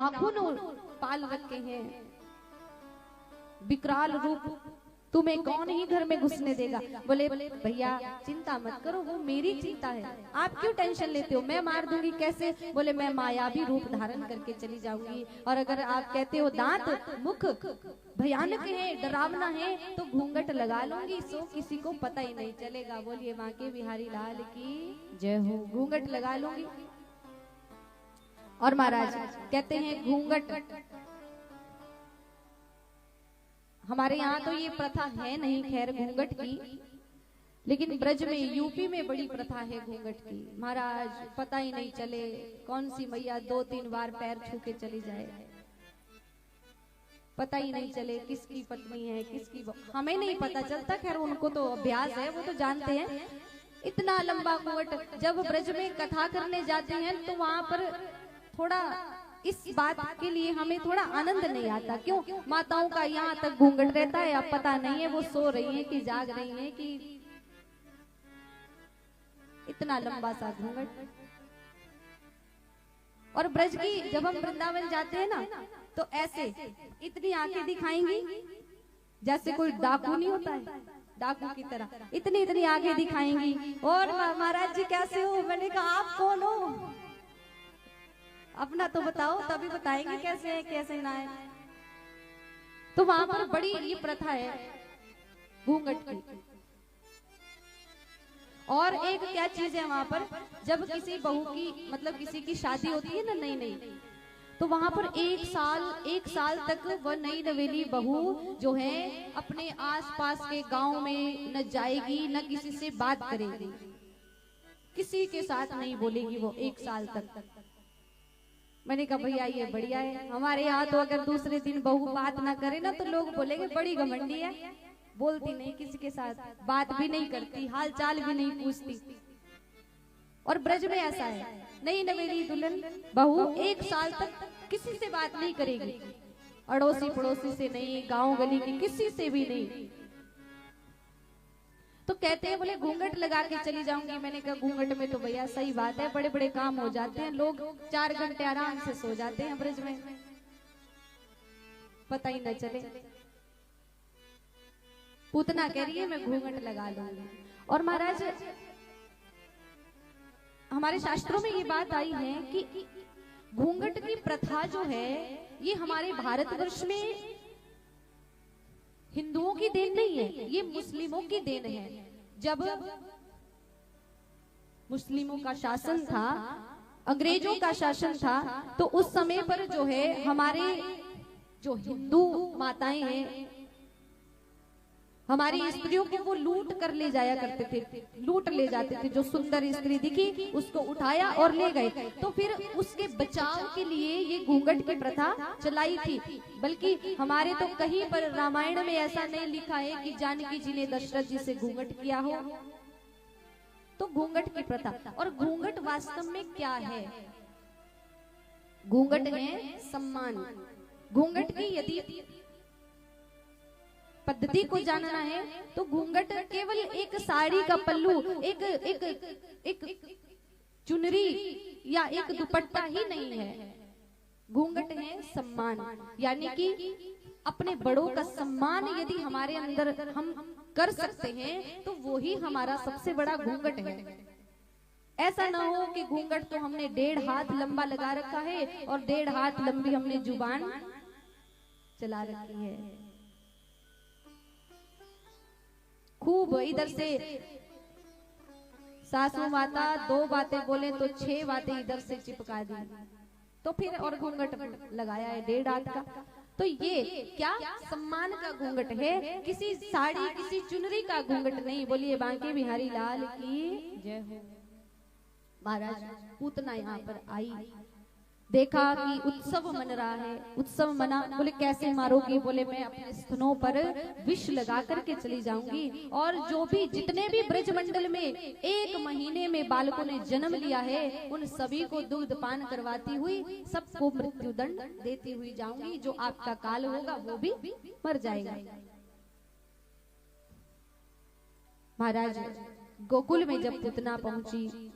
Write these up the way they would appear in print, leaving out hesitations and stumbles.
नाखून पाल रखे हैं, विकराल रूप, तुम्हें कौन ही घर में घुसने देगा। बोले भैया चिंता मत करो, वो मेरी चिंता है, आप क्यों टेंशन लेते हो, मैं मार दूंगी कैसे। बोले मैं मायावी रूप धारण करके चली जाऊंगी, और अगर आप कहते हो दांत मुख भयानक है, डरावना है, तो घूंघट लगा लूंगी, सो किसी को पता ही नहीं चलेगा। बोलिए बांके बिहारी लाल की जय हो। घूंघट लगा लूंगी। और महाराज कहते हैं घूंघट, हमारे यहाँ तो ये प्रथा है नहीं खैर घूंघट की, लेकिन ब्रज में यूपी में बड़ी प्रथा है घूंघट की। महाराज पता ही नहीं चले कौन सी मैया 2-3 बार पैर छू के चली जाए, पता ही नहीं चले किसकी पत्नी है किसकी, हमें नहीं पता चलता। खैर उनको तो अभ्यास है, वो तो जानते हैं। इतना लंबा घूंघट, जब ब्रज में कथा करने जाते हैं तो वहां पर थोड़ा इस बात के लिए हमें थोड़ा आनंद नहीं आता। क्यों? माताओं का यहाँ तक घूंघट रहता है, अब पता नहीं है वो सो रही है कि जाग रही है, कि इतना लंबा सा घूंघट। और ब्रज की जब हम वृंदावन जाते हैं ना, तो ऐसे इतनी आंखें दिखाएंगी जैसे कोई डाकू नहीं होता है, डाकू की तरह इतनी इतनी आंखें दिखाएंगी। और महाराज जी कैसे हो? मैंने कहा आप कौन हो, अपना तो बताओ, तभी बताएंगे कैसे है कैसे ना है। तो वहां पर बड़ी ये प्रथा है घूंघट की। और एक क्या चीज है वहां पर, जब किसी बहू की मतलब किसी की शादी होती है ना नई नई, तो वहां पर एक साल तक वह नई नवेली बहू जो है अपने आसपास के गांव में न जाएगी, न किसी से बात करेगी, किसी के साथ नहीं बोलेगी वो 1 साल तक। मैंने कहा भैया ये बढ़िया है, हमारे यहाँ तो अगर दूसरे दिन बहू बात ना करे ना तो लोग बोलेंगे बड़ी घमंडी है, बोलती नहीं किसी के साथ, बात भी नहीं करती, हाल चाल भी नहीं पूछती। और ब्रज में ऐसा है, नई नवेली दुल्हन बहू 1 साल तक किसी से बात नहीं करेगी, अड़ोसी पड़ोसी से नहीं, गांव गली की किसी से भी नहीं। तो कहते हैं बोले घूंघट लगा के चली जाऊंगी। मैंने कहा घूंघट में तो भैया सही बात है, बड़े बड़े काम हो जाते हैं, लोग 4 घंटे आराम से सो जाते हैं ब्रज में, पता ही न चले। पूतना कह रही है मैं घूंघट लगा लूंगी। और महाराज हमारे शास्त्रों में ये बात आई है कि घूंघट की प्रथा जो है ये हमारे भारतवर्ष में हिंदुओं की देन नहीं है, ये मुस्लिमों की देन है। जब मुस्लिमों का शासन था, अंग्रेजों का शासन था, तो उस समय पर जो है हमारे जो हिंदू माताएं हैं, हमारी स्त्रियों को वो लूट कर ले जाया करते थे, लूट ले जाते थे। जो सुंदर स्त्री दिखी उसको उठाया और ले गए। तो फिर उसके बचाव के लिए ये घूंघट की प्रथा चलाई थी। बल्कि हमारे तो कहीं पर रामायण में ऐसा नहीं लिखा है कि जानकी जी ने दशरथ जी से घूंघट किया हो। तो घूंघट की प्रथा, और घूंघट वास्तव में क्या है? घूंघट है सम्मान। घूंघट की यदि पद्धति को जानना है तो घूंघट केवल एक साड़ी का पल्लू, एक चुनरी या एक दुपट्टा ही नहीं है। घूंघट है सम्मान, यानी कि अपने बड़ों का सम्मान यदि हमारे अंदर हम कर सकते हैं तो वो ही हमारा सबसे बड़ा घूंघट है। ऐसा ना हो कि घूंघट तो हमने 1.5 हाथ लंबा लगा रखा है और 1.5 हाथ लंबी हमने जुबान चला रखी है। खूब इधर से सासू माता 2 बातें बोले तो 6 बातें इधर से चिपका दी, तो फिर और घूंघट लगाया है 1.5 हाथ का। तो ये क्या सम्मान का घूंघट है, किसी साड़ी किसी चुनरी का घूंघट नहीं। बोलिए बांके बिहारी लाल की जय हो। महाराज पूतना यहाँ पर आई, देखा कि उत्सव मन रहा है, उत्सव मना। बोले कैसे मारोगी? बोले मैं अपने स्तनों पर विष लगा करके चली जाऊंगी, और जो भी जितने भी ब्रज मंडल में 1 महीने में बालकों ने जन्म लिया है उन सभी को दुग्ध पान करवाती हुई सबको मृत्यु दंड देती हुई जाऊंगी। जो आपका काल होगा वो भी मर जाएगा। महाराज गोकुल में जब पूतना पहुंची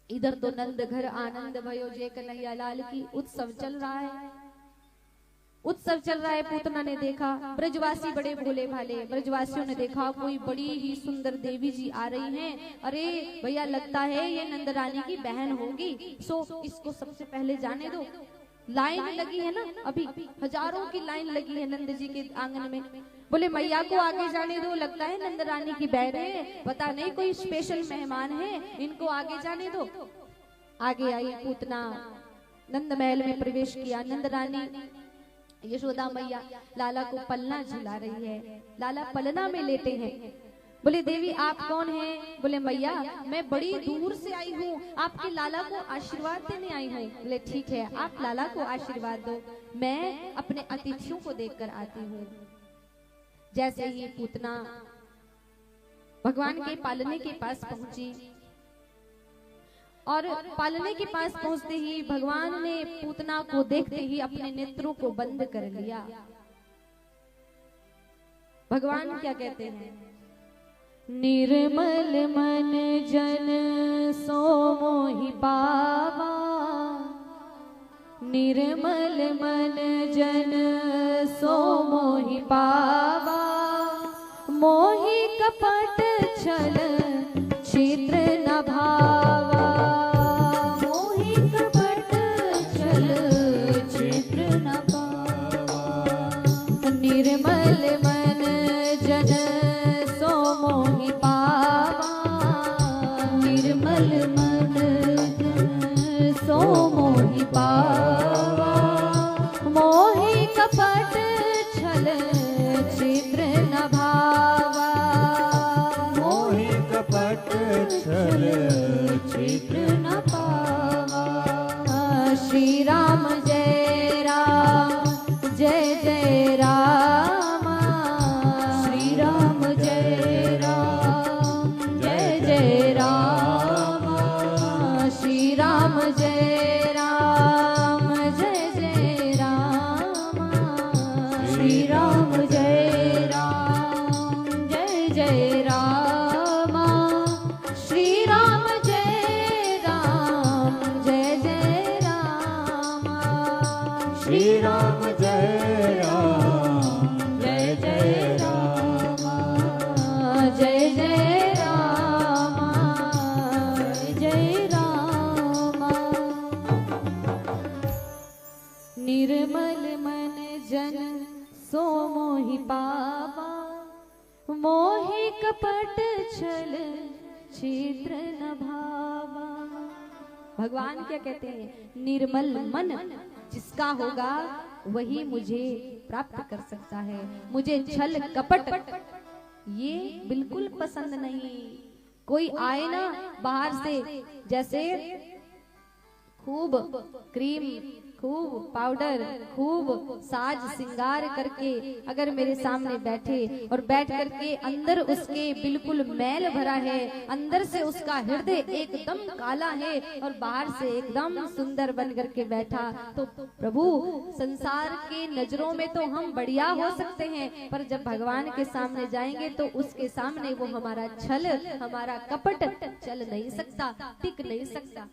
इधर तो नंद घर आनंद भयो जय कन्हैया लाल की उत्सव चल रहा है, उत्सव चल रहा है। पूतना ने देखा, ब्रजवासी बड़े भोले भाले, ब्रजवासियों ने देखा कोई बड़ी ही सुंदर देवी जी आ रही हैं। अरे भैया लगता है ये नंद रानी की बहन होगी, सो इसको सबसे पहले जाने दो। लाइन लगी है ना, अभी हजारों की लाइन लगी है नंद जी के आंगन में। बोले मैया को आगे जाने दो, लगता है नंद रानी की बहन है, पता नहीं कोई स्पेशल मेहमान है, इनको आगे जाने दो। आगे आई पूतना, नंद महल में प्रवेश किया। नंद रानी यशोदा मैया लाला को पलना झुला रही है, लाला पलना में लेटे हैं। बोले देवी आप कौन हैं? बोले मैया मैं बड़ी दूर से आई हूँ, आपके लाला को आशीर्वाद देने आई हूँ। बोले ठीक है आप लाला को आशीर्वाद दो, मैं अपने अतिथियों को देखकर आती हूँ। जैसे ही पूतना भगवान के पालने के पास पहुंची और पालने के पास पहुंचते ही भगवान ने पूतना को देखते ही अपने नेत्रों को बंद कर लिया। भगवान क्या कहते हैं? निर्मल मन जन सो मोहि पावा, निर्मल मन जन सो मोहि पावा, मोहि कपट छल छिद्र न भावा, मोहि कपट छल छिद्र न भावा, निर्मल मन जन सो मोहि पावा, निर्मल मन जन सो मोहि पावा, मोहि कपट छल छिद्र न भावा, मोहि कपट छल छिद्र न पावा। श्री राम जय राम जय जय राम, श्री राम जय राम जय जय राम, श्री राम जय राम जय जय राम, श्री राम जय राम जय जय राम, श्री राम जय राम जय जय राम, श्री राम जय राम जय जय राम, जय जय राम जय राम। निर्मल मन जन सो मोहि पावा, मोहि कपट छल छिद्र न भावा। भगवान क्या कहते हैं? निर्मल मन जिसका होगा वही मुझे प्राप्त कर सकता है, मुझे छल कपट ये बिल्कुल पसंद नहीं। कोई आए ना बाहर से, जैसे खूब क्रीम, खूब पाउडर, खूब साज सिंगार करके अगर मेरे सामने बैठे और बैठ करके अंदर उसके बिल्कुल मैल भरा है, अंदर से उसका हृदय एकदम काला है और बाहर से एकदम सुंदर बन करके बैठा, तो प्रभु संसार के नजरों में तो हम बढ़िया हो सकते हैं, पर जब भगवान के सामने जाएंगे तो उसके सामने वो हमारा छल, हमारा कपट चल नहीं सकता, टिक नहीं सकता।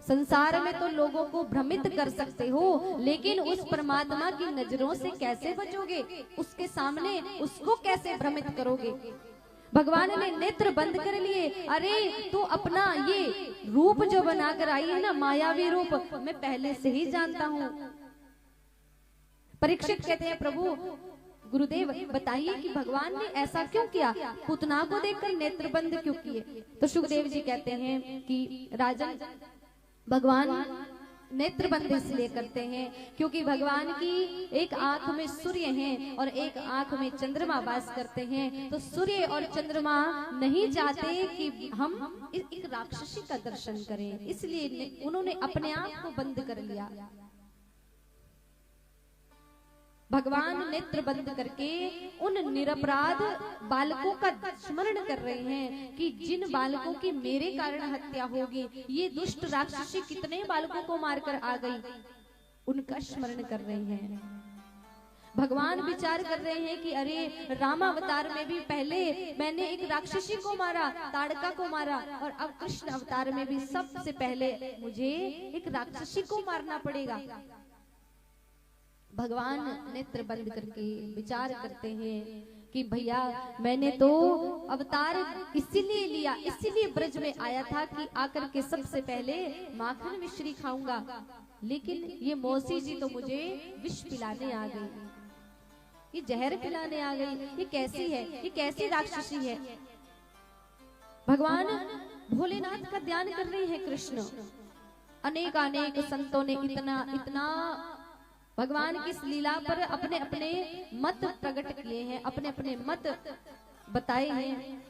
संसार में तो लोगों को भ्रमित कर सकते हो, लेकिन उस परमात्मा की नजरों से कैसे बचोगे? उसके सामने उसको कैसे भ्रमित करोगे? भगवान ने नेत्र बंद कर लिए। अरे तू अपना ये रूप जो बनाकर आई है ना, मायावी रूप, मैं पहले से ही जानता हूँ। परीक्षित कहते हैं प्रभु गुरुदेव बताइए कि भगवान ने ऐसा क्यों किया, पूतना को देखकर नेत्र बंद क्यों किए? तो सुखदेव जी कहते हैं कि राजन भगवान नेत्र बंद इसलिए करते हैं क्योंकि भगवान की एक आंख में सूर्य है और एक आंख में चंद्रमा वास करते हैं, तो सूर्य और चंद्रमा नहीं चाहते कि हम एक राक्षसी का दर्शन करें, इसलिए उन्होंने अपने आप को बंद कर लिया। भगवान नेत्र बंद करके उन निरपराध बालकों का स्मरण कर रहे हैं कि जिन बालकों की मेरे कारण हत्या होगी, ये दुष्ट राक्षसी कितने बालकों को मारकर आ गई, उनका स्मरण कर रहे हैं। भगवान विचार कर रहे हैं कि अरे रामावतार में भी पहले मैंने एक राक्षसी को मारा, ताड़का को मारा, और अब कृष्ण अवतार में भी सबसे पहले मुझे एक राक्षसी को मारना पड़ेगा। भगवान नेत्र बंद करके विचार करते हैं कि भैया मैंने तो अवतार इसीलिए लिया, इसीलिए ब्रज में आया था कि आकर के सबसे पहले माखन मिश्री खाऊंगा, लेकिन ये मौसी जी तो मुझे विष पिलाने आ गई, ये जहर पिलाने आ गई, ये कैसी है, ये कैसी राक्षसी है। भगवान भोलेनाथ का ध्यान कर रहे हैं कृष्ण। अनेक अनेक संतों ने इतना इतना भगवान की इस लीला पर अपने अपने मत प्रकट किए हैं, अपने अपने मत बताए हैं।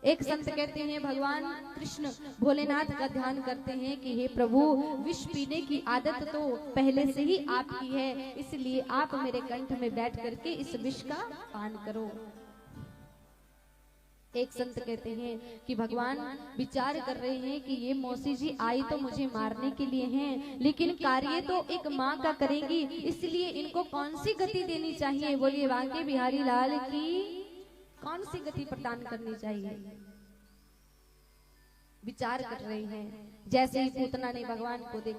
एक संत कहते हैं भगवान कृष्ण भोलेनाथ का ध्यान करते हैं कि हे प्रभु, विष पीने की आदत तो पहले से ही आपकी है, इसलिए आप मेरे कंठ में बैठ करके इस विष का पान करो। एक संत कहते हैं कि भगवान विचार कर रहे हैं कि ये मौसी जी आई तो मुझे मारने के लिए हैं, लेकिन कार्य तो एक माँ का करेंगी, इसलिए इनको कौन सी गति देनी चाहिए। बोलिए बांके बिहारी लाल की कौन सी गति प्रदान करनी चाहिए। विचार कर रहे हैं। जैसे ही पूतना ने भगवान को देखा,